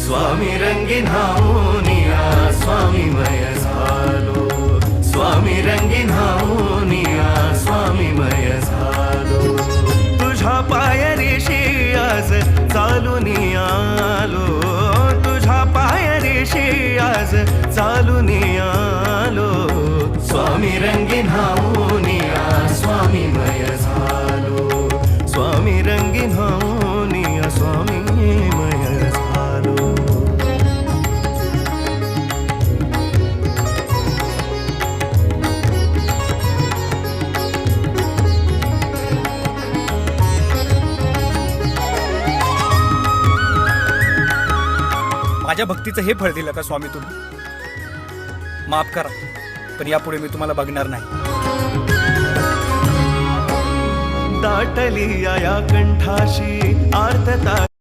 स्वामी रंगीन हाऊनिया स्वामीमय झालो स्वामी रंगीन हाऊनिया स्वामीमय झालो तुझ्या पायरीशी आज चालून आलो तुझ्या पायरीशी आज चालून आलो स्वामी रंगीन हाऊनिया स्वामीमय झालो स्वामी रंगीन हाऊनिया स्वामीमय झालो माझ्या भक्तीचं हे फळ दिलं का स्वामी तुम्ही? माफ करा, पण यापुढे मी तुम्हाला बघणार नाही. दाटली या कंठाशी आर्तता